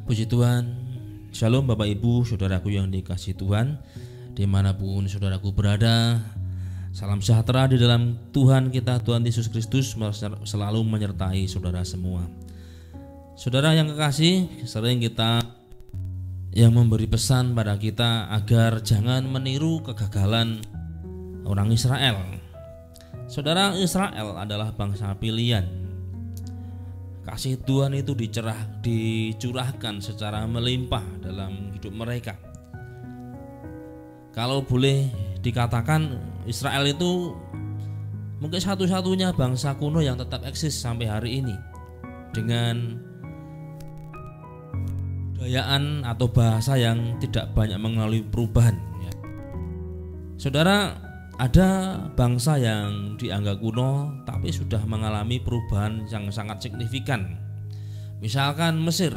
Puji Tuhan. Shalom Bapak Ibu, saudaraku yang dikasihi Tuhan, dimanapun saudaraku berada. Salam sejahtera di dalam Tuhan kita, Tuhan Yesus Kristus selalu menyertai saudara semua. Saudara yang kekasih, sering kita yang memberi pesan pada kita agar jangan meniru kegagalan orang Israel. Saudara, Israel adalah bangsa pilihan. Kasih Tuhan itu dicurahkan secara melimpah dalam hidup mereka. Kalau boleh dikatakan, Israel itu mungkin satu-satunya bangsa kuno yang tetap eksis sampai hari ini dengan budayaan atau bahasa yang tidak banyak mengalami perubahan. Saudara, ada bangsa yang dianggap kuno tapi sudah mengalami perubahan yang sangat signifikan. Misalkan Mesir.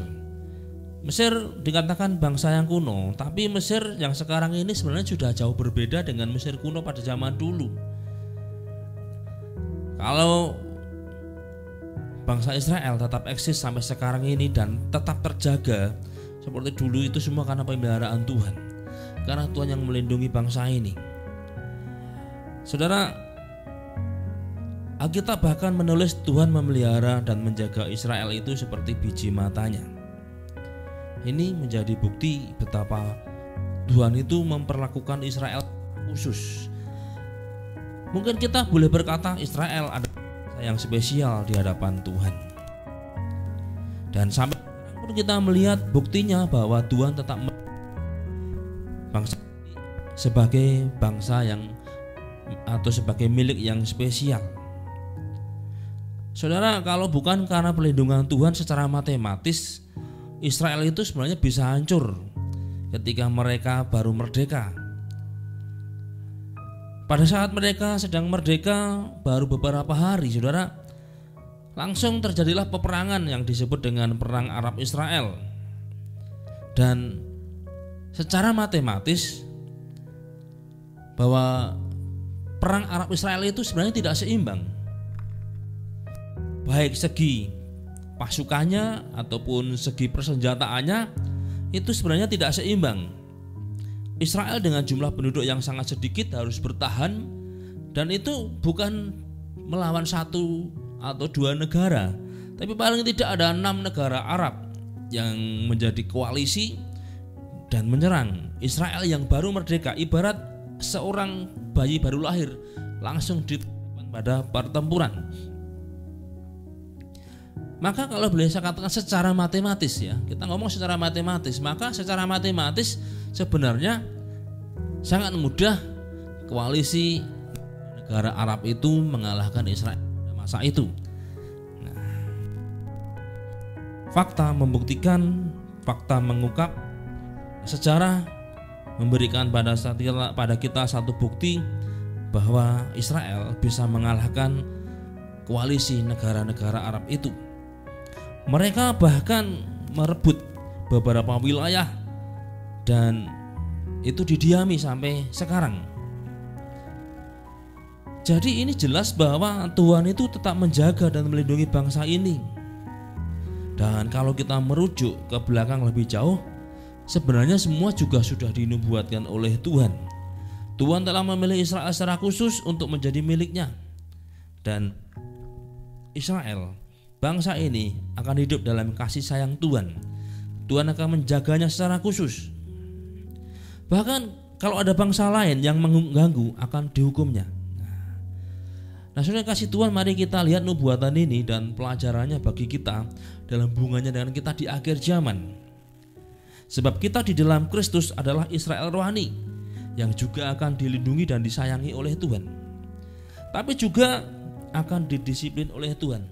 Mesir dikatakan bangsa yang kuno, tapi Mesir yang sekarang ini sebenarnya sudah jauh berbeda dengan Mesir kuno pada zaman dulu. Kalau bangsa Israel tetap eksis sampai sekarang ini dan tetap terjaga seperti dulu, itu semua karena pemeliharaan Tuhan, karena Tuhan yang melindungi bangsa ini. Saudara, Alkitab bahkan menulis Tuhan memelihara dan menjaga Israel itu seperti biji matanya. Ini menjadi bukti betapa Tuhan itu memperlakukan Israel khusus. Mungkin kita boleh berkata Israel adalah yang spesial di hadapan Tuhan. Dan sampai pun kita melihat buktinya bahwa Tuhan tetap bangsa sebagai bangsa yang atau sebagai milik yang spesial. Saudara, kalau bukan karena perlindungan Tuhan secara matematis, Israel itu sebenarnya bisa hancur ketika mereka baru merdeka. Pada saat mereka sedang merdeka baru beberapa hari, saudara, langsung terjadilah peperangan yang disebut dengan Perang Arab Israel. Dan secara matematis bahwa Perang Arab Israel itu sebenarnya tidak seimbang, baik segi pasukannya ataupun segi persenjataannya itu sebenarnya tidak seimbang. Israel dengan jumlah penduduk yang sangat sedikit harus bertahan, dan itu bukan melawan satu atau dua negara, tapi paling tidak ada 6 negara Arab yang menjadi koalisi dan menyerang Israel yang baru merdeka. Ibarat seorang bayi baru lahir langsung ditempatkan pada pertempuran. Maka kalau boleh saya katakan secara matematis, ya, kita ngomong secara matematis, maka secara matematis sebenarnya sangat mudah koalisi negara Arab itu mengalahkan Israel pada masa itu. Nah, fakta membuktikan, fakta mengungkap, sejarah memberikan pada kita satu bukti bahwa Israel bisa mengalahkan koalisi negara-negara Arab itu. Mereka bahkan merebut beberapa wilayah dan itu didiami sampai sekarang. Jadi ini jelas bahwa Tuhan itu tetap menjaga dan melindungi bangsa ini. Dan kalau kita merujuk ke belakang lebih jauh, sebenarnya semua juga sudah dinubuatkan oleh Tuhan. Tuhan telah memilih Israel secara khusus untuk menjadi miliknya. Dan Israel, bangsa ini akan hidup dalam kasih sayang Tuhan. Tuhan akan menjaganya secara khusus. Bahkan kalau ada bangsa lain yang mengganggu akan dihukumnya. Nah, saudara kasih Tuhan, mari kita lihat nubuatan ini dan pelajarannya bagi kita dalam hubungannya dengan kita di akhir zaman. Sebab kita di dalam Kristus adalah Israel rohani yang juga akan dilindungi dan disayangi oleh Tuhan, tapi juga akan didisiplin oleh Tuhan.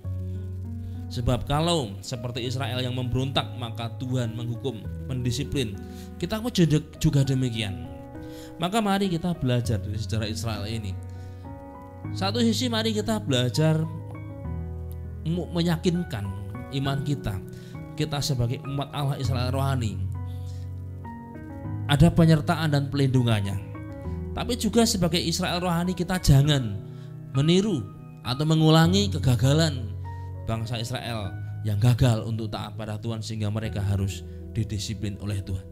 Sebab kalau seperti Israel yang memberontak, maka Tuhan menghukum, mendisiplin. Kita juga demikian. Maka mari kita belajar dari sejarah Israel ini. Satu sisi mari kita belajar meyakinkan iman kita. Kita sebagai umat Allah Israel rohani ada penyertaan dan pelindungannya. Tapi juga sebagai Israel rohani kita jangan meniru atau mengulangi kegagalan bangsa Israel yang gagal untuk taat pada Tuhan sehingga mereka harus didisiplin oleh Tuhan.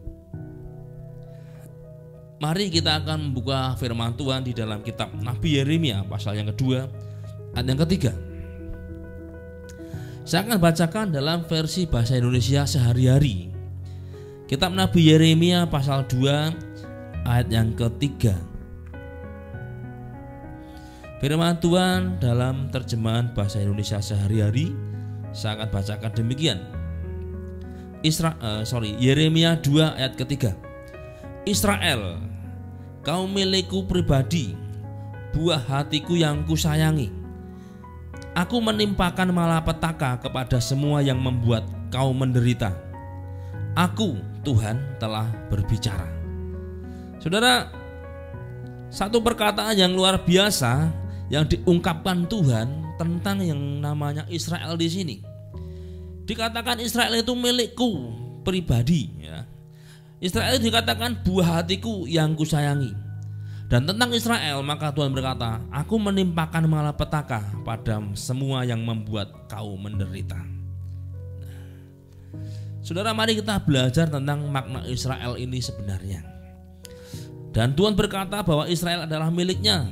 Mari kita akan membuka firman Tuhan di dalam kitab Nabi Yeremia pasal yang kedua ayat yang ketiga. Saya akan bacakan dalam versi bahasa Indonesia sehari-hari. Kitab Nabi Yeremia pasal 2 ayat yang ketiga. Firman Tuhan dalam terjemahan bahasa Indonesia sehari-hari saya akan bacakan demikian. Yeremia 2 ayat ketiga. Israel, kau milikku pribadi, buah hatiku yang kusayangi. Aku menimpakan malapetaka kepada semua yang membuat kau menderita. Aku, Tuhan, telah berbicara. Saudara, satu perkataan yang luar biasa yang diungkapkan Tuhan tentang yang namanya Israel di sini. Dikatakan Israel itu milikku pribadi, ya. Israel dikatakan buah hatiku yang kusayangi. Dan tentang Israel maka Tuhan berkata, aku menimpakan malapetaka pada semua yang membuat kau menderita. Saudara, mari kita belajar tentang makna Israel ini sebenarnya. Dan Tuhan berkata bahwa Israel adalah miliknya,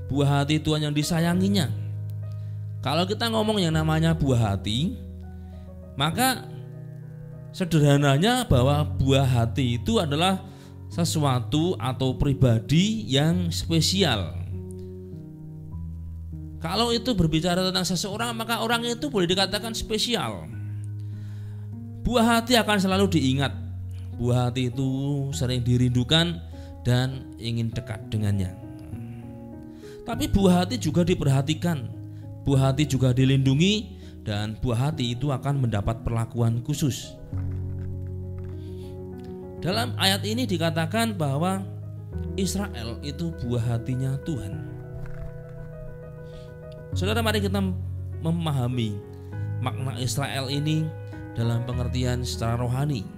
buah hati Tuhan yang disayanginya. Kalau kita ngomong yang namanya buah hati, maka sederhananya bahwa buah hati itu adalah sesuatu atau pribadi yang spesial. Kalau itu berbicara tentang seseorang, maka orang itu boleh dikatakan spesial. Buah hati akan selalu diingat. Buah hati itu sering dirindukan dan ingin dekat dengannya. Tapi buah hati juga diperhatikan. Buah hati juga dilindungi. Dan buah hati itu akan mendapat perlakuan khusus. Dalam ayat ini dikatakan bahwa Israel itu buah hatinya Tuhan. Saudara, mari kita memahami makna Israel ini dalam pengertian secara rohani.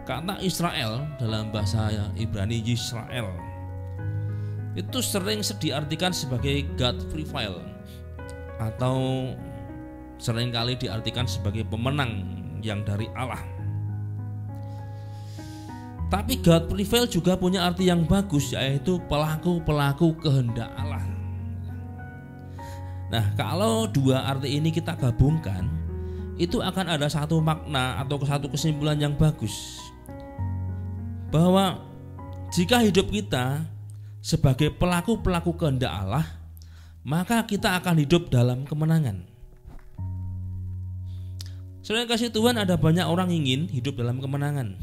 Kata Israel dalam bahasa Ibrani Yisrael itu sering diartikan sebagai God prevail, atau seringkali diartikan sebagai pemenang yang dari Allah. Tapi God prevail juga punya arti yang bagus, yaitu pelaku-pelaku kehendak Allah. Nah, kalau dua arti ini kita gabungkan, itu akan ada satu makna atau satu kesimpulan yang bagus, bahwa jika hidup kita sebagai pelaku-pelaku kehendak Allah, maka kita akan hidup dalam kemenangan. Selain kasih Tuhan, ada banyak orang ingin hidup dalam kemenangan,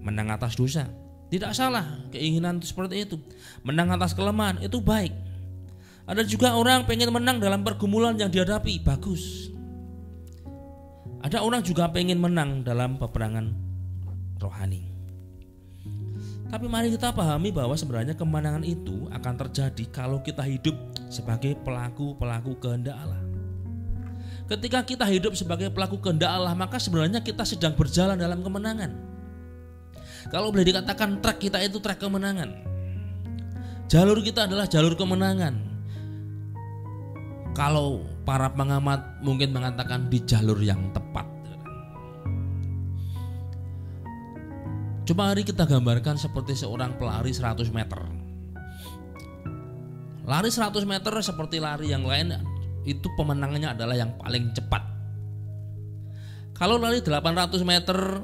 menang atas dosa. Tidak salah keinginan seperti itu. Menang atas kelemahan itu baik. Ada juga orang pengen menang dalam pergumulan yang dihadapi, bagus. Ada orang juga pengen menang dalam peperangan rohani. Tapi mari kita pahami bahwa sebenarnya kemenangan itu akan terjadi kalau kita hidup sebagai pelaku-pelaku kehendak Allah. Ketika kita hidup sebagai pelaku kehendak Allah, maka sebenarnya kita sedang berjalan dalam kemenangan. Kalau boleh dikatakan trek kita itu trek kemenangan. Jalur kita adalah jalur kemenangan. Kalau para pengamat mungkin mengatakan di jalur yang tepat. Coba mari kita gambarkan seperti seorang pelari 100 meter. Lari 100 meter seperti lari yang lain, itu pemenangnya adalah yang paling cepat. Kalau lari 800 meter,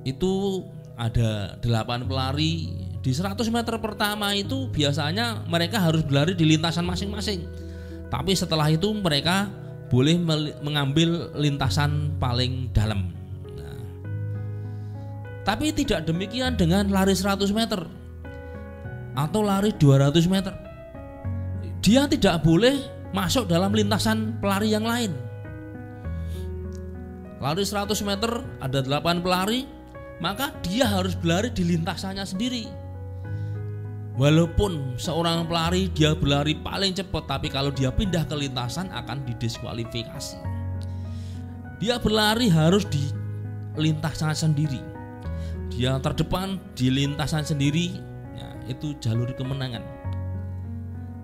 itu ada 8 pelari. Di 100 meter pertama itu biasanya mereka harus berlari di lintasan masing-masing. Tapi setelah itu mereka boleh mengambil lintasan paling dalam. Tapi tidak demikian dengan lari 100 meter atau lari 200 meter. Dia tidak boleh masuk dalam lintasan pelari yang lain. Lari 100 meter ada 8 pelari, maka dia harus berlari di lintasannya sendiri. Walaupun seorang pelari dia berlari paling cepat, tapi kalau dia pindah ke lintasan akan didiskualifikasi. Dia berlari harus di lintasan sendiri. Dia terdepan di lintasan sendiri, ya, itu jalur kemenangan.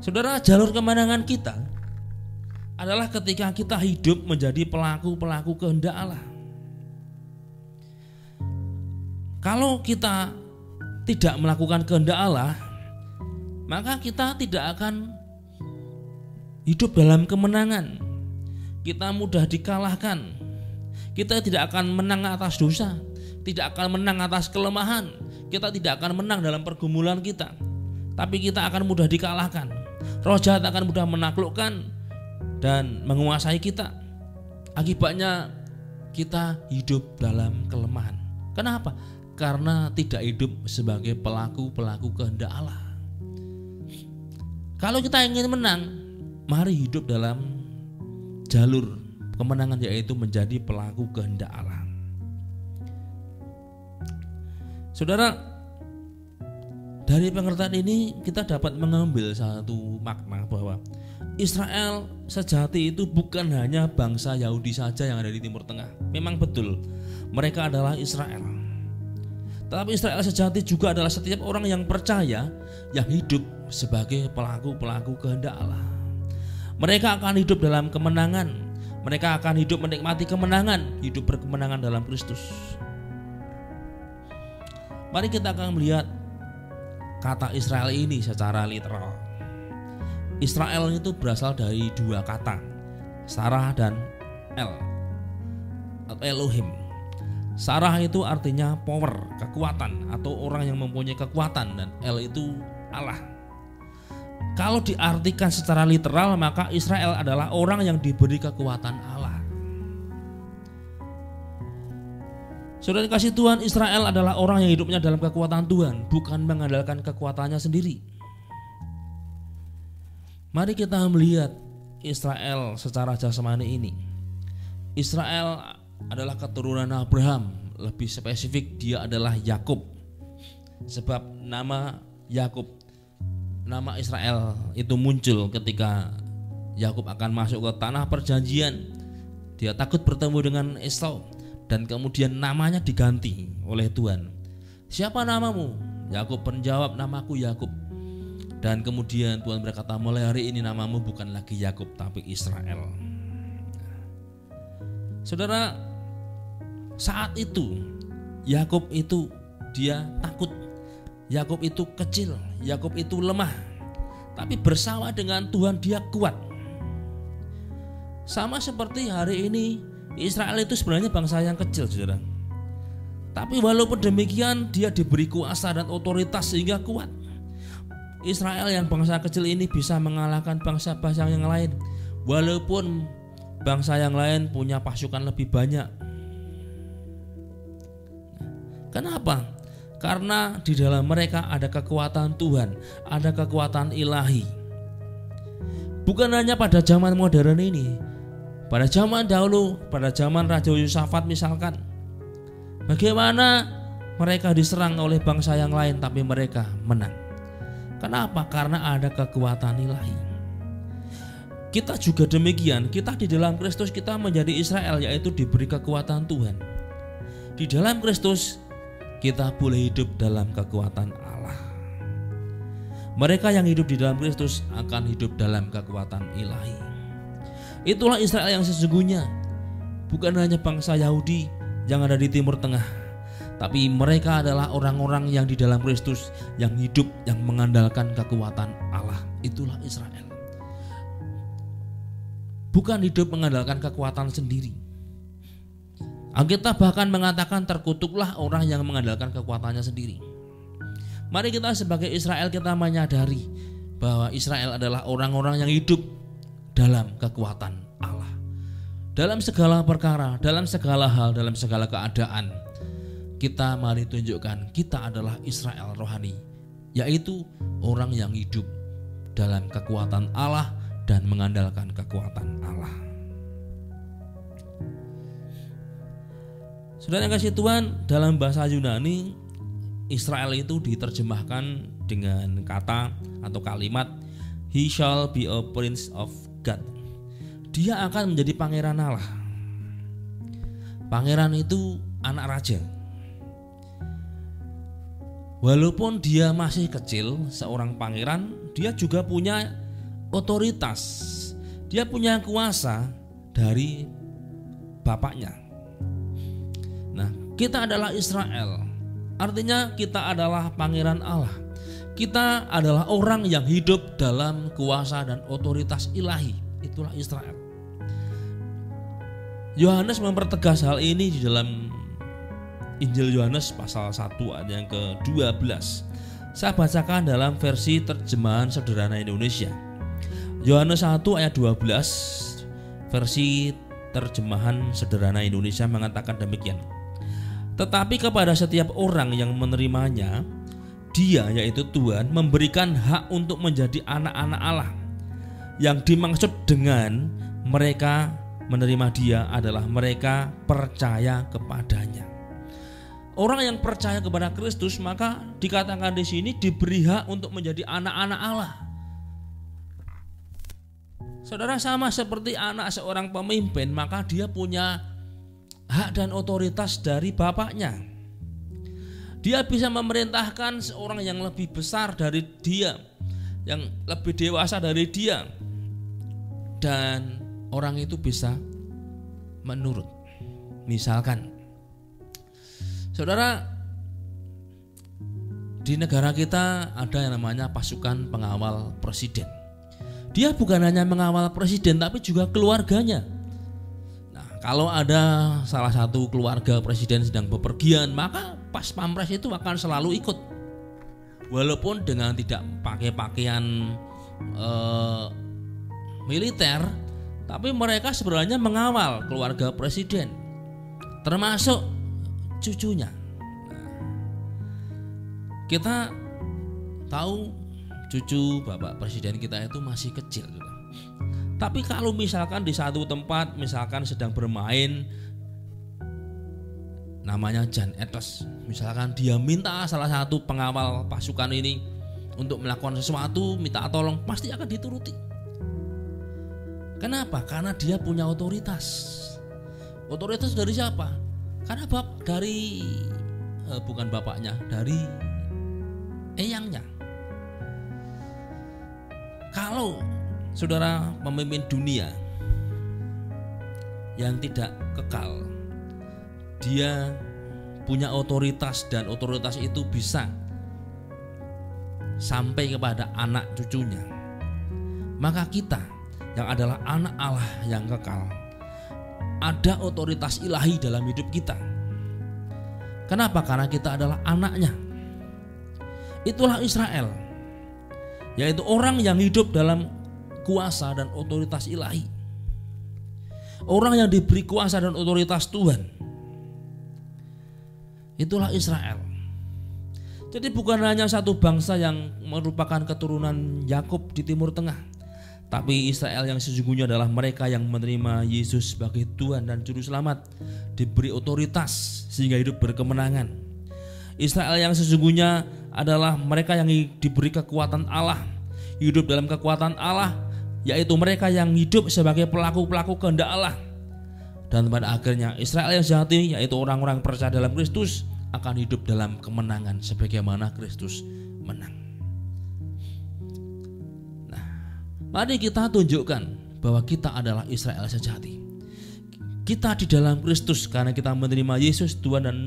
Saudara, jalur kemenangan kita adalah ketika kita hidup menjadi pelaku-pelaku kehendak Allah. Kalau kita tidak melakukan kehendak Allah, maka kita tidak akan hidup dalam kemenangan. Kita mudah dikalahkan. Kita tidak akan menang atas dosa, tidak akan menang atas kelemahan. Kita tidak akan menang dalam pergumulan kita, tapi kita akan mudah dikalahkan. Roh jahat akan mudah menaklukkan dan menguasai kita. Akibatnya kita hidup dalam kelemahan. Kenapa? Karena tidak hidup sebagai pelaku-pelaku kehendak Allah. Kalau kita ingin menang, mari hidup dalam jalur kemenangan, yaitu menjadi pelaku kehendak Allah. Saudara, dari pengertian ini kita dapat mengambil satu makna bahwa Israel sejati itu bukan hanya bangsa Yahudi saja yang ada di Timur Tengah. Memang betul, mereka adalah Israel. Tetapi Israel sejati juga adalah setiap orang yang percaya, yang hidup sebagai pelaku-pelaku kehendak Allah. Mereka akan hidup dalam kemenangan. Mereka akan hidup menikmati kemenangan, hidup berkemenangan dalam Kristus. Mari kita akan melihat kata Israel ini secara literal. Israel itu berasal dari dua kata, Sarah dan El atau Elohim. Sarah itu artinya power, kekuatan, atau orang yang mempunyai kekuatan, dan El itu Allah. Kalau diartikan secara literal, maka Israel adalah orang yang diberi kekuatan Allah. Saudara kasih Tuhan, Israel adalah orang yang hidupnya dalam kekuatan Tuhan, bukan mengandalkan kekuatannya sendiri. Mari kita melihat Israel secara jasmani ini. Israel adalah keturunan Abraham, lebih spesifik dia adalah Yakub. Sebab nama Yakub, nama Israel itu muncul ketika Yakub akan masuk ke tanah perjanjian. Dia takut bertemu dengan Esau dan kemudian namanya diganti oleh Tuhan. Siapa namamu? Yakub menjawab, namaku Yakub. Dan kemudian Tuhan berkata, mulai hari ini namamu bukan lagi Yakub tapi Israel. Saudara, saat itu Yakub itu dia takut. Yakub itu kecil, Yakub itu lemah. Tapi bersama dengan Tuhan dia kuat. Sama seperti hari ini Israel itu sebenarnya bangsa yang kecil, saudara. Tapi walaupun demikian dia diberi kuasa dan otoritas sehingga kuat. Israel yang bangsa kecil ini bisa mengalahkan bangsa-bangsa yang lain, walaupun bangsa yang lain punya pasukan lebih banyak. Kenapa? Karena di dalam mereka ada kekuatan Tuhan, ada kekuatan ilahi. Bukan hanya pada zaman modern ini, pada zaman dahulu, pada zaman Raja Yosafat misalkan, bagaimana mereka diserang oleh bangsa yang lain tapi mereka menang. Kenapa? Karena ada kekuatan ilahi. Kita juga demikian, kita di dalam Kristus kita menjadi Israel, yaitu diberi kekuatan Tuhan. Di dalam Kristus kita boleh hidup dalam kekuatan Allah. Mereka yang hidup di dalam Kristus akan hidup dalam kekuatan ilahi. Itulah Israel yang sesungguhnya, bukan hanya bangsa Yahudi yang ada di Timur Tengah, tapi mereka adalah orang-orang yang di dalam Kristus, yang hidup, yang mengandalkan kekuatan Allah. Itulah Israel. Bukan hidup mengandalkan kekuatan sendiri. Alkitab bahkan mengatakan terkutuklah orang yang mengandalkan kekuatannya sendiri. Mari kita sebagai Israel kita menyadari bahwa Israel adalah orang-orang yang hidup dalam kekuatan Allah. Dalam segala perkara, dalam segala hal, dalam segala keadaan, kita mari tunjukkan kita adalah Israel rohani, yaitu orang yang hidup dalam kekuatan Allah dan mengandalkan kekuatan Allah. Saudara yang kasih Tuhan, dalam bahasa Yunani Israel itu diterjemahkan dengan kata atau kalimat He shall be a prince of God. Dia akan menjadi pangeran Allah. Pangeran itu anak raja. Walaupun dia masih kecil, seorang pangeran, dia juga punya otoritas. Dia punya kuasa dari bapaknya. Nah, kita adalah Israel. Artinya kita adalah pangeran Allah. Kita adalah orang yang hidup dalam kuasa dan otoritas ilahi. Itulah Israel. Yohanes mempertegas hal ini di dalam Injil Yohanes pasal 1 ayat yang ke-12. Saya bacakan dalam versi terjemahan sederhana Indonesia. Yohanes 1 ayat 12 versi terjemahan sederhana Indonesia mengatakan demikian. Tetapi kepada setiap orang yang menerimanya, Dia, yaitu Tuhan, memberikan hak untuk menjadi anak-anak Allah. Yang dimaksud dengan mereka menerima Dia adalah mereka percaya kepadanya. Orang yang percaya kepada Kristus, maka dikatakan di sini diberi hak untuk menjadi anak-anak Allah. Saudara, sama seperti anak seorang pemimpin, maka dia punya hak dan otoritas dari bapaknya. Dia bisa memerintahkan seorang yang lebih besar dari dia, yang lebih dewasa dari dia, dan orang itu bisa menurut. Misalkan, saudara, di negara kita ada yang namanya pasukan pengawal presiden. Dia bukan hanya mengawal presiden, tapi juga keluarganya. Nah, kalau ada salah satu keluarga presiden sedang bepergian, maka pas pampres itu akan selalu ikut, walaupun dengan tidak pakai pakaian militer, tapi mereka sebenarnya mengawal keluarga presiden, termasuk cucunya. Nah, kita tahu cucu bapak presiden kita itu masih kecil, tapi kalau misalkan di satu tempat misalkan sedang bermain, namanya Jan Etes, misalkan dia minta salah satu pengawal pasukan ini untuk melakukan sesuatu, minta tolong, pasti akan dituruti. Kenapa? Karena dia punya otoritas. Otoritas dari siapa? Karena bukan bapaknya, dari eyangnya. Kalau saudara pemimpin dunia yang tidak kekal, dia punya otoritas dan otoritas itu bisa sampai kepada anak cucunya, maka kita yang adalah anak Allah yang kekal, ada otoritas ilahi dalam hidup kita. Kenapa? Karena kita adalah anaknya. Itulah Israel, yaitu orang yang hidup dalam kuasa dan otoritas ilahi, orang yang diberi kuasa dan otoritas Tuhan. Itulah Israel. Jadi bukan hanya satu bangsa yang merupakan keturunan Yakub di Timur Tengah, tapi Israel yang sesungguhnya adalah mereka yang menerima Yesus sebagai Tuhan dan Juru Selamat, diberi otoritas sehingga hidup berkemenangan. Israel yang sesungguhnya adalah mereka yang diberi kekuatan Allah, hidup dalam kekuatan Allah, yaitu mereka yang hidup sebagai pelaku-pelaku kehendak Allah. Dan pada akhirnya Israel yang sejati, yaitu orang-orang percaya dalam Kristus, akan hidup dalam kemenangan sebagaimana Kristus menang. Nah, mari kita tunjukkan bahwa kita adalah Israel sejati. Kita di dalam Kristus karena kita menerima Yesus Tuhan dan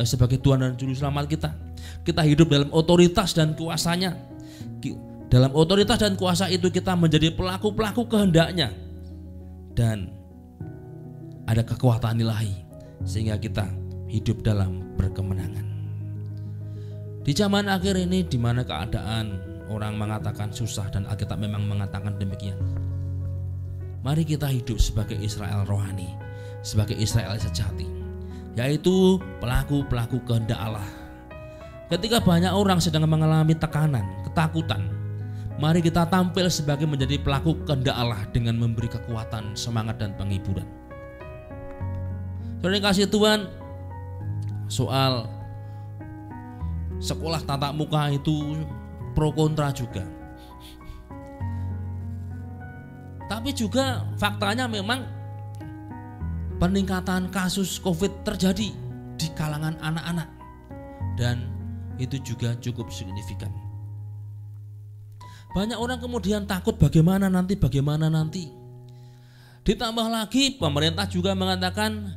sebagai Tuhan dan Juru Selamat kita. Kita hidup dalam otoritas dan kuasanya. Dalam otoritas dan kuasa itu kita menjadi pelaku-pelaku kehendaknya, dan ada kekuatan ilahi sehingga kita hidup dalam berkemenangan. Di zaman akhir ini, di mana keadaan orang mengatakan susah dan Alkitab memang mengatakan demikian, mari kita hidup sebagai Israel rohani, sebagai Israel sejati, yaitu pelaku-pelaku kehendak Allah. Ketika banyak orang sedang mengalami tekanan, ketakutan, mari kita tampil sebagai menjadi pelaku kehendak Allah dengan memberi kekuatan, semangat dan penghiburan. Terima kasih Tuhan. Soal sekolah tatap muka itu pro kontra juga. Tapi juga faktanya memang peningkatan kasus COVID terjadi di kalangan anak-anak, dan itu juga cukup signifikan. Banyak orang kemudian takut bagaimana nanti. Ditambah lagi pemerintah juga mengatakan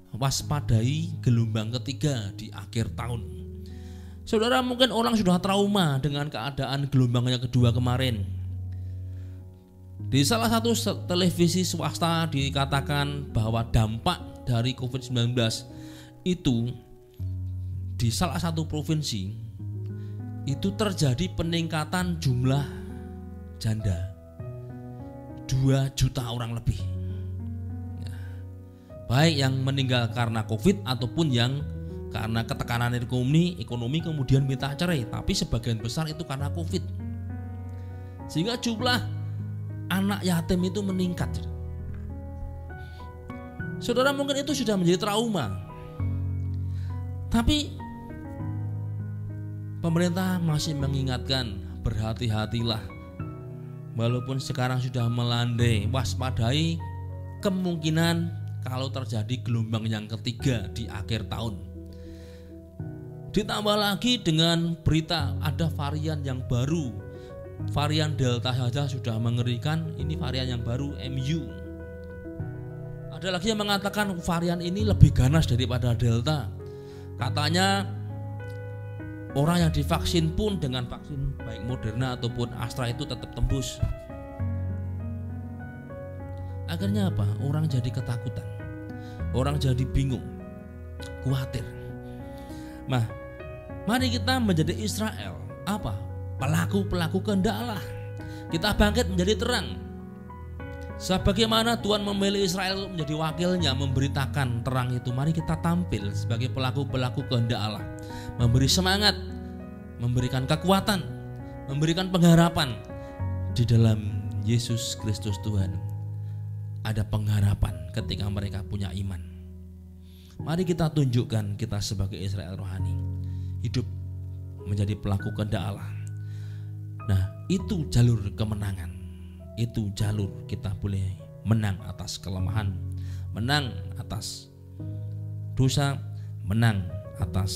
waspadai gelombang ketiga di akhir tahun. Saudara, mungkin orang sudah trauma dengan keadaan gelombang yang kedua kemarin. Di salah satu televisi swasta dikatakan bahwa dampak dari COVID-19 itu di salah satu provinsi itu terjadi peningkatan jumlah janda 2 juta orang lebih. Baik yang meninggal karena COVID ataupun yang karena ketekanan ekonomi kemudian minta cerai, tapi sebagian besar itu karena COVID. Sehingga jumlah anak yatim itu meningkat. Saudara, mungkin itu sudah menjadi trauma. Tapi pemerintah masih mengingatkan, berhati-hatilah. Walaupun sekarang sudah melandai, waspadai kemungkinan kalau terjadi gelombang yang ketiga di akhir tahun. Ditambah lagi dengan berita ada varian yang baru. Varian Delta saja sudah mengerikan, ini varian yang baru MU. Ada lagi yang mengatakan varian ini lebih ganas daripada Delta. Katanya orang yang divaksin pun dengan vaksin baik Moderna ataupun Astra itu tetap tembus. Akhirnya apa? Orang jadi ketakutan. Orang jadi bingung, khawatir. Nah, mari kita menjadi Israel. Apa? Pelaku kehendak Allah. Kita bangkit menjadi terang. Sebagaimana Tuhan memilih Israel menjadi wakilnya memberitakan terang itu, mari kita tampil sebagai pelaku kehendak Allah, memberi semangat, memberikan kekuatan, memberikan pengharapan. Di dalam Yesus Kristus Tuhan ada pengharapan ketika mereka punya iman. Mari kita tunjukkan kita sebagai Israel rohani, hidup menjadi pelaku kehendak Allah. Nah, itu jalur kemenangan. Itu jalur kita boleh menang atas kelemahan, menang atas dosa, menang atas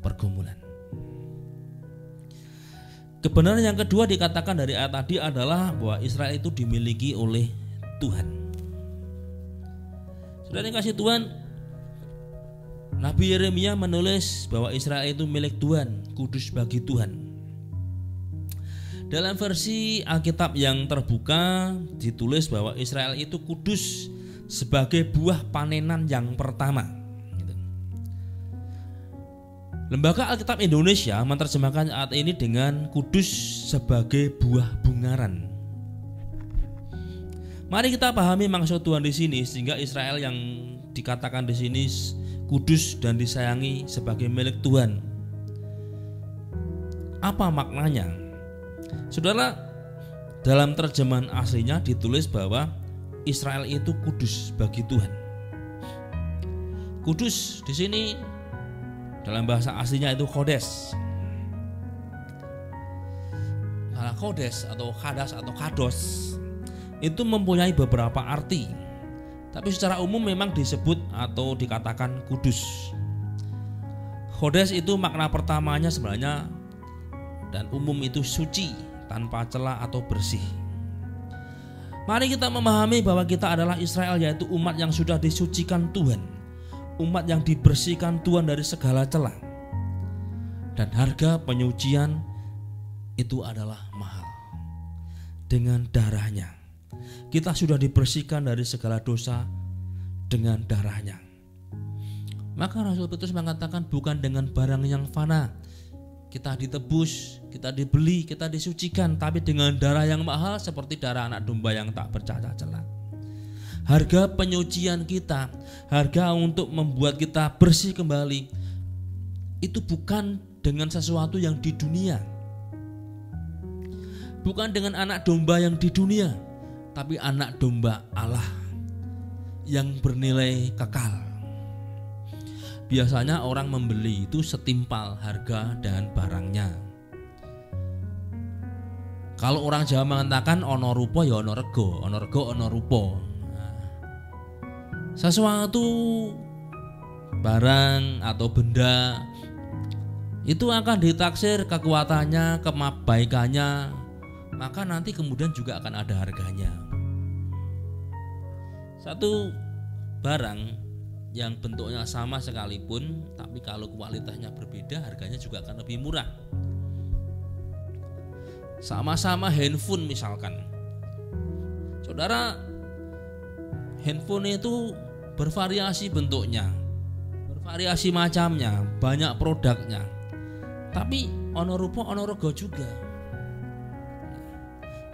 pergumulan. Kebenaran yang kedua dikatakan dari ayat tadi adalah bahwa Israel itu dimiliki oleh Tuhan. Saudara yang kasih Tuhan, Nabi Yeremia menulis bahwa Israel itu milik Tuhan, kudus bagi Tuhan. Dalam versi Alkitab yang terbuka ditulis bahwa Israel itu kudus sebagai buah panenan yang pertama. Lembaga Alkitab Indonesia menerjemahkan ayat ini dengan kudus sebagai buah bungaran. Mari kita pahami maksud Tuhan di sini, sehingga Israel yang dikatakan di sini kudus dan disayangi sebagai milik Tuhan. Apa maknanya? Saudara, dalam terjemahan aslinya ditulis bahwa Israel itu kudus bagi Tuhan. Kudus di sini dalam bahasa aslinya itu kodes. Nah, kodes atau kadas atau kados itu mempunyai beberapa arti, tapi secara umum memang disebut atau dikatakan kudus. Kodes itu makna pertamanya sebenarnya dan umum itu suci, tanpa celah atau bersih. Mari kita memahami bahwa kita adalah Israel, yaitu umat yang sudah disucikan Tuhan, umat yang dibersihkan Tuhan dari segala celah. Dan harga penyucian itu adalah mahal. Dengan darahnya kita sudah dibersihkan dari segala dosa dengan darahnya. Maka Rasul Petrus mengatakan bukan dengan barang yang fana kita ditebus, kita dibeli, kita disucikan, tapi dengan darah yang mahal seperti darah anak domba yang tak bercacat celah. Harga penyucian kita, harga untuk membuat kita bersih kembali, itu bukan dengan sesuatu yang di dunia, bukan dengan anak domba yang di dunia, tapi anak domba Allah yang bernilai kekal. Biasanya orang membeli itu setimpal harga dan barangnya. Kalau orang Jawa mengatakan ono rupa ya ono rego, ono rego ono rupa. Sesuatu barang atau benda itu akan ditaksir kekuatannya, kebaikannya, maka nanti kemudian juga akan ada harganya. Satu barang yang bentuknya sama sekalipun, tapi kalau kualitasnya berbeda, harganya juga akan lebih murah. Sama-sama handphone misalkan, saudara, handphone itu bervariasi bentuknya, bervariasi macamnya, banyak produknya, tapi ono rupa ono rego juga.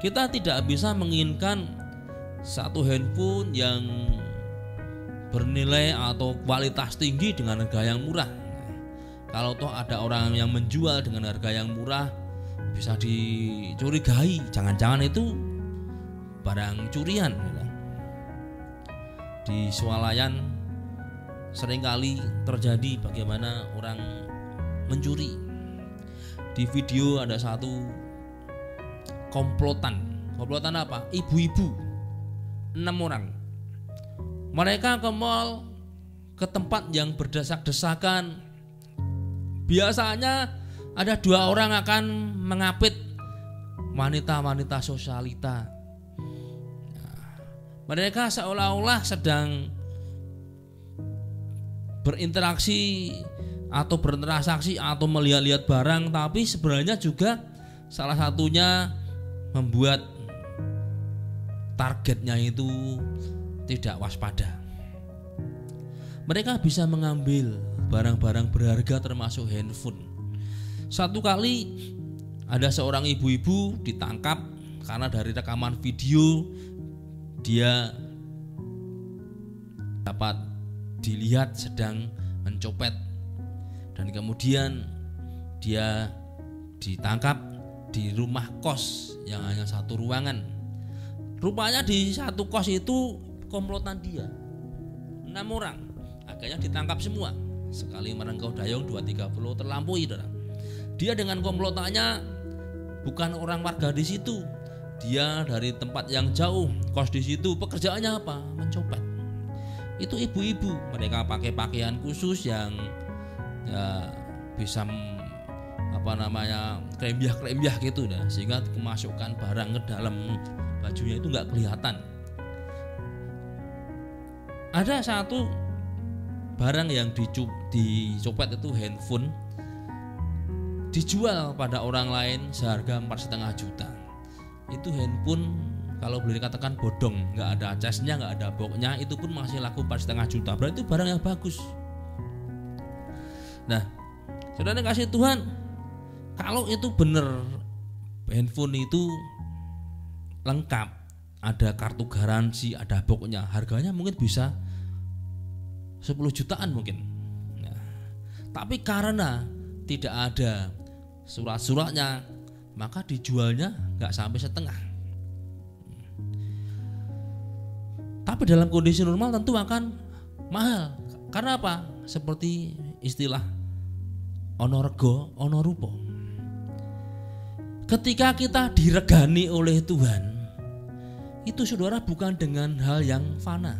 Kita tidak bisa menginginkan satu handphone yang bernilai atau kualitas tinggi dengan harga yang murah. Kalau toh ada orang yang menjual dengan harga yang murah, bisa dicurigai, jangan-jangan itu barang curian. Di swalayan seringkali terjadi bagaimana orang mencuri. Di video ada satu komplotan apa? Ibu-ibu 6 orang. Mereka ke mall, ke tempat yang berdesak-desakan. Biasanya ada 2 orang akan mengapit wanita-wanita sosialita. Mereka seolah-olah sedang berinteraksi atau bertransaksi atau melihat-lihat barang, tapi sebenarnya juga salah satunya membuat targetnya itu tidak waspada. Mereka bisa mengambil barang-barang berharga termasuk handphone. Satu kali ada seorang ibu-ibu ditangkap karena dari rekaman video dia dapat dilihat sedang mencopet, dan kemudian dia ditangkap di rumah kos yang hanya satu ruangan. Rupanya di satu kos itu komplotan dia 6 orang. Akhirnya ditangkap semua. Sekali merengkuh dayung 2-3 puluh terlampaui. Dia dengan komplotannya bukan orang warga di situ. Dia dari tempat yang jauh, kos di situ. Pekerjaannya apa? Mencopet. Itu ibu-ibu. Mereka pakai pakaian khusus yang ya bisa krembiah gitu, sehingga kemasukan barang ke dalam bajunya itu nggak kelihatan. Ada satu barang yang dicopet itu handphone, dijual pada orang lain seharga 4,5 juta. Itu handphone kalau boleh dikatakan bodong, nggak ada casnya, nggak ada boxnya, itu pun masih laku 4,5 juta. Berarti itu barang yang bagus. Nah, saudara kasih Tuhan, kalau itu benar handphone itu lengkap, ada kartu garansi, ada boxnya, harganya mungkin bisa 10 jutaan mungkin. Nah, tapi karena tidak ada surat-suratnya, maka dijualnya nggak sampai setengah. Tapi dalam kondisi normal tentu akan mahal. Karena apa? Seperti istilah ono rego, ono rupo. Ketika kita diregani oleh Tuhan, itu saudara bukan dengan hal yang fana.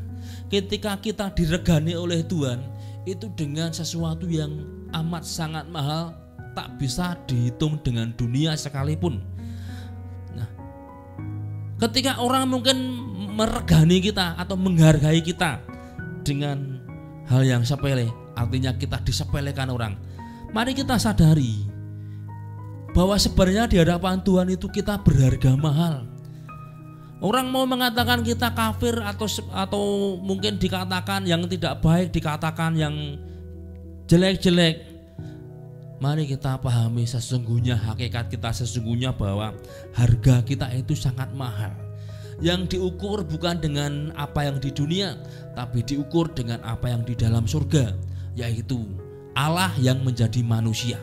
Ketika kita diregani oleh Tuhan, itu dengan sesuatu yang amat sangat mahal, tak bisa dihitung dengan dunia sekalipun. Nah, ketika orang mungkin meregani kita atau menghargai kita dengan hal yang sepele, artinya kita disepelekan orang, mari kita sadari bahwa sebenarnya di hadapan Tuhan itu kita berharga mahal. Orang mau mengatakan kita kafir atau mungkin dikatakan yang tidak baik, dikatakan yang jelek-jelek, mari kita pahami sesungguhnya hakikat kita sesungguhnya bahwa harga kita itu sangat mahal. Yang diukur bukan dengan apa yang di dunia, tapi diukur dengan apa yang di dalam surga, yaitu Allah yang menjadi manusia,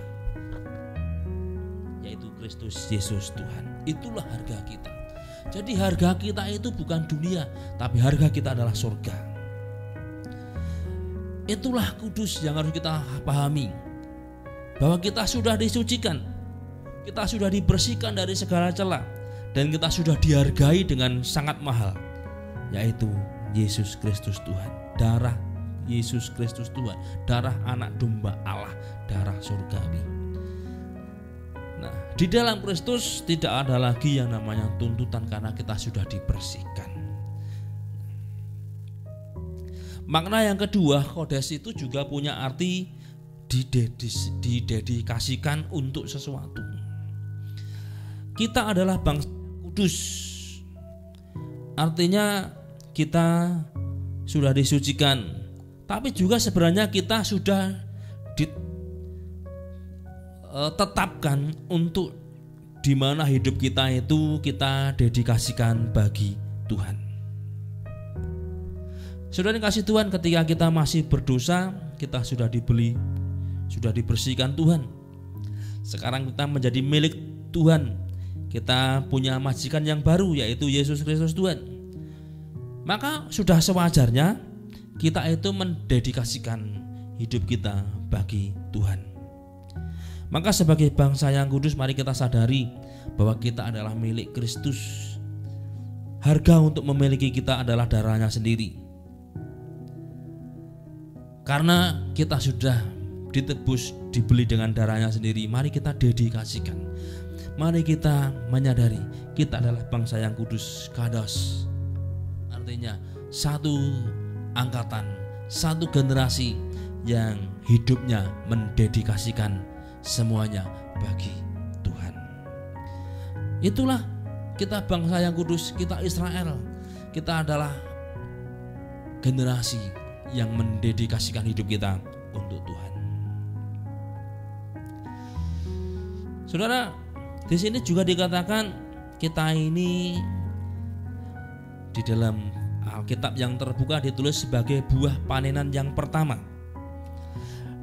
yaitu Kristus Yesus Tuhan. Itulah harga kita. Jadi harga kita itu bukan dunia, tapi harga kita adalah surga. Itulah kudus yang harus kita pahami, bahwa kita sudah disucikan, kita sudah dibersihkan dari segala celah, dan kita sudah dihargai dengan sangat mahal, yaitu Yesus Kristus Tuhan. Darah Yesus Kristus Tuhan, darah anak domba Allah, darah surgawi. Nah, di dalam Kristus tidak ada lagi yang namanya tuntutan karena kita sudah dibersihkan. Makna yang kedua, kodes itu juga punya arti didedikasikan untuk sesuatu. Kita adalah bangsa kudus, artinya kita sudah disucikan, tapi juga sebenarnya kita sudah ditetapkan untuk di mana hidup kita itu kita dedikasikan bagi Tuhan. Saudara kasih Tuhan, ketika kita masih berdosa, kita sudah dibeli, sudah dibersihkan Tuhan. Sekarang kita menjadi milik Tuhan. Kita punya majikan yang baru, yaitu Yesus Kristus Tuhan. Maka sudah sewajarnya kita itu mendedikasikan hidup kita bagi Tuhan. Maka sebagai bangsa yang kudus, mari kita sadari bahwa kita adalah milik Kristus. Harga untuk memiliki kita adalah darahnya sendiri. Karena kita sudah ditebus, dibeli dengan darahnya sendiri, mari kita dedikasikan. Mari kita menyadari kita adalah bangsa yang kudus, kados. Artinya satu angkatan, satu generasi yang hidupnya mendedikasikan semuanya bagi Tuhan. Itulah kita bangsa yang kudus, kita Israel. Kita adalah generasi yang mendedikasikan hidup kita untuk Tuhan. Saudara, di sini juga dikatakan kita ini di dalam Alkitab yang terbuka ditulis sebagai buah panenan yang pertama.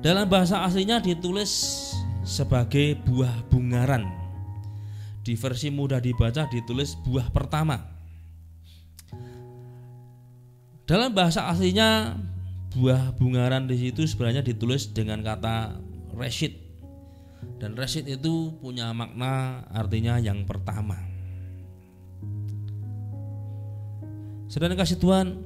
Dalam bahasa aslinya ditulis sebagai buah bungaran. Di versi mudah dibaca ditulis buah pertama. Dalam bahasa aslinya buah bungaran di situ sebenarnya ditulis dengan kata reshit. Dan reshit itu punya makna artinya yang pertama. Saudara kasih Tuhan,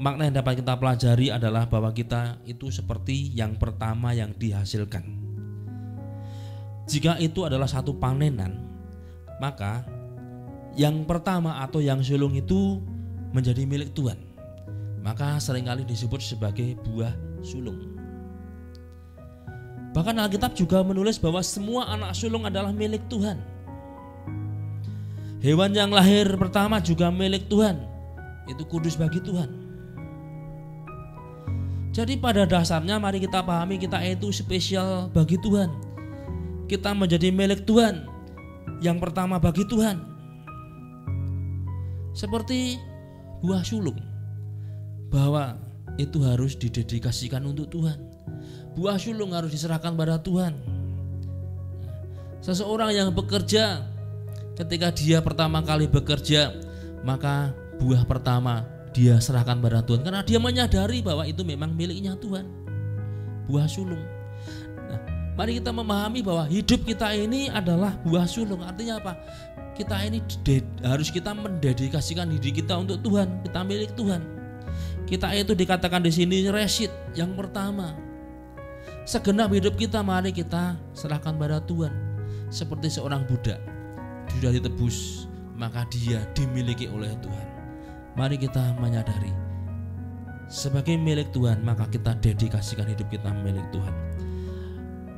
makna yang dapat kita pelajari adalah bahwa kita itu seperti yang pertama yang dihasilkan. Jika itu adalah satu panenan, maka yang pertama atau yang sulung itu menjadi milik Tuhan. Maka seringkali disebut sebagai buah sulung. Bahkan Alkitab juga menulis bahwa semua anak sulung adalah milik Tuhan. Hewan yang lahir pertama juga milik Tuhan. Itu kudus bagi Tuhan. Jadi pada dasarnya mari kita pahami kita itu spesial bagi Tuhan. Kita menjadi milik Tuhan, yang pertama bagi Tuhan. Seperti buah sulung, bahwa itu harus didedikasikan untuk Tuhan. Buah sulung harus diserahkan pada Tuhan. Seseorang yang bekerja, ketika dia pertama kali bekerja, maka buah pertama dia serahkan pada Tuhan, karena dia menyadari bahwa itu memang miliknya Tuhan. Buah sulung. Nah, mari kita memahami bahwa hidup kita ini adalah buah sulung. Artinya apa? Kita ini harus kita mendedikasikan diri kita untuk Tuhan. Kita milik Tuhan. Kita itu dikatakan di sini reshit yang pertama. Segenap hidup kita mari kita serahkan pada Tuhan. Seperti seorang budak sudah ditebus, maka dia dimiliki oleh Tuhan. Mari kita menyadari sebagai milik Tuhan, maka kita dedikasikan hidup kita milik Tuhan.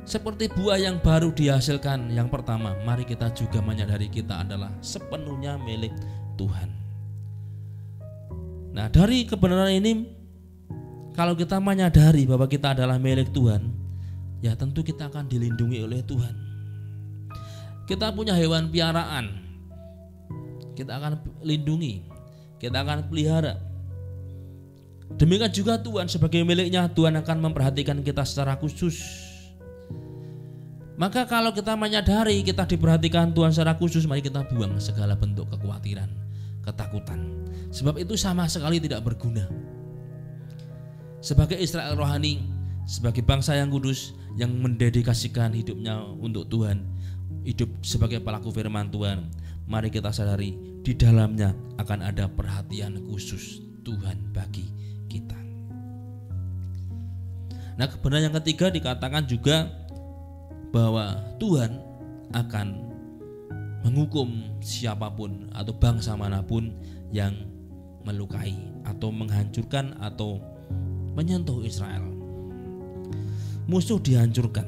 Seperti buah yang baru dihasilkan yang pertama, mari kita juga menyadari kita adalah sepenuhnya milik Tuhan. Nah, dari kebenaran ini, kalau kita menyadari bahwa kita adalah milik Tuhan, ya tentu kita akan dilindungi oleh Tuhan. Kita punya hewan piaraan, kita akan lindungi, kita akan pelihara. Demikian juga Tuhan sebagai miliknya, Tuhan akan memperhatikan kita secara khusus. Maka kalau kita menyadari kita diperhatikan Tuhan secara khusus, mari kita buang segala bentuk kekhawatiran, ketakutan. Sebab itu sama sekali tidak berguna. Sebagai Israel rohani, sebagai bangsa yang kudus, yang mendedikasikan hidupnya untuk Tuhan, hidup sebagai pelaku firman Tuhan, mari kita sadari di dalamnya akan ada perhatian khusus Tuhan bagi kita. Nah, kebenaran yang ketiga dikatakan juga bahwa Tuhan akan menghukum siapapun atau bangsa manapun yang melukai atau menghancurkan atau menyentuh Israel. Musuh dihancurkan.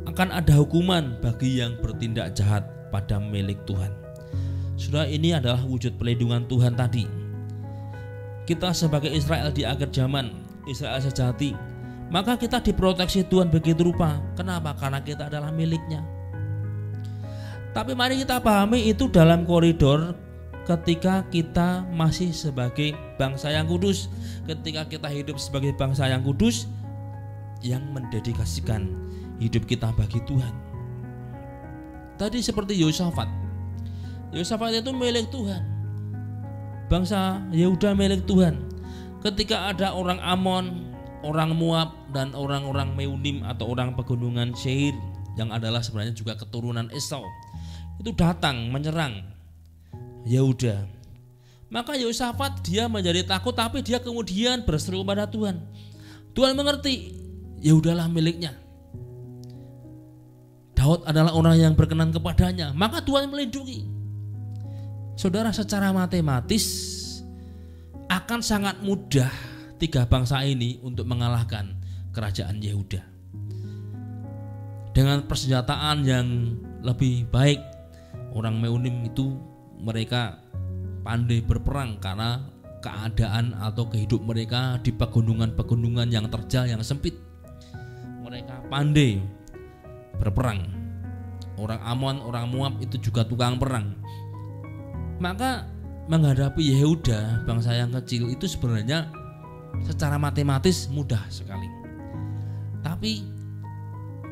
Akan ada hukuman bagi yang bertindak jahat pada milik Tuhan. Saudara, ini adalah wujud perlindungan Tuhan tadi. Kita sebagai Israel di akhir zaman, Israel sejati, maka kita diproteksi Tuhan begitu rupa. Kenapa? Karena kita adalah miliknya. Tapi mari kita pahami itu dalam koridor ketika kita masih sebagai bangsa yang kudus, ketika kita hidup sebagai bangsa yang kudus, yang mendedikasikan hidup kita bagi Tuhan. Tadi seperti Yosafat. Yosafat itu milik Tuhan. Bangsa Yehuda milik Tuhan. Ketika ada orang Amon, orang Moab, dan orang-orang Meunim atau orang pegunungan Seir yang adalah sebenarnya juga keturunan Esau, itu datang menyerang Yehuda. Maka Yosafat dia menjadi takut, tapi dia kemudian berseru kepada Tuhan. Tuhan mengerti, ya udahlah miliknya. Daud adalah orang yang berkenan kepadanya, maka Tuhan melindungi. Saudara, secara matematis akan sangat mudah tiga bangsa ini untuk mengalahkan kerajaan Yehuda. Dengan persenjataan yang lebih baik, orang Meunim itu mereka pandai berperang karena keadaan atau kehidupan mereka di pegunungan-pegunungan yang terjal, yang sempit. Mereka pandai berperang. Orang Amon, orang Moab itu juga tukang perang. Maka menghadapi Yehuda, bangsa yang kecil, itu sebenarnya secara matematis mudah sekali. Tapi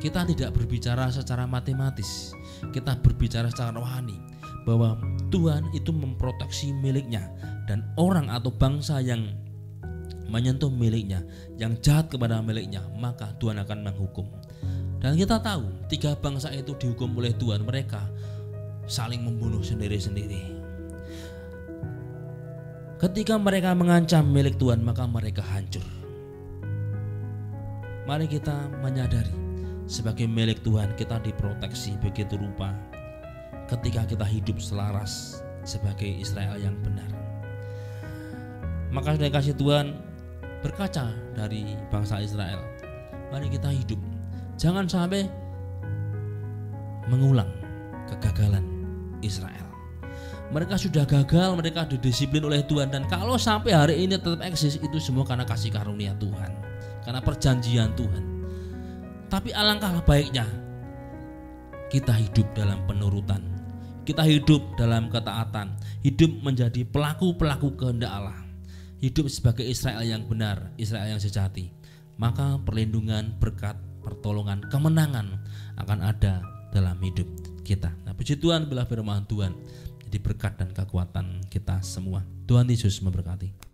kita tidak berbicara secara matematis, kita berbicara secara rohani, bahwa Tuhan itu memproteksi miliknya, dan orang atau bangsa yang menyentuh miliknya, yang jahat kepada miliknya, maka Tuhan akan menghukum. Dan kita tahu tiga bangsa itu dihukum oleh Tuhan, mereka saling membunuh sendiri-sendiri. Ketika mereka mengancam milik Tuhan, maka mereka hancur. Mari kita menyadari, sebagai milik Tuhan kita diproteksi begitu rupa ketika kita hidup selaras sebagai Israel yang benar. Maka sudah kasih Tuhan, berkaca dari bangsa Israel, mari kita hidup, jangan sampai mengulang kegagalan Israel. Mereka sudah gagal, mereka didisiplin oleh Tuhan, dan kalau sampai hari ini tetap eksis, itu semua karena kasih karunia Tuhan, karena perjanjian Tuhan. Tapi alangkah baiknya kita hidup dalam penurutan, kita hidup dalam ketaatan, hidup menjadi pelaku-pelaku kehendak Allah, hidup sebagai Israel yang benar, Israel yang sejati. Maka perlindungan, berkat, pertolongan, kemenangan akan ada dalam hidup kita. Nah, puji Tuhan bila firman Tuhan jadi berkat dan kekuatan kita semua. Tuhan Yesus memberkati.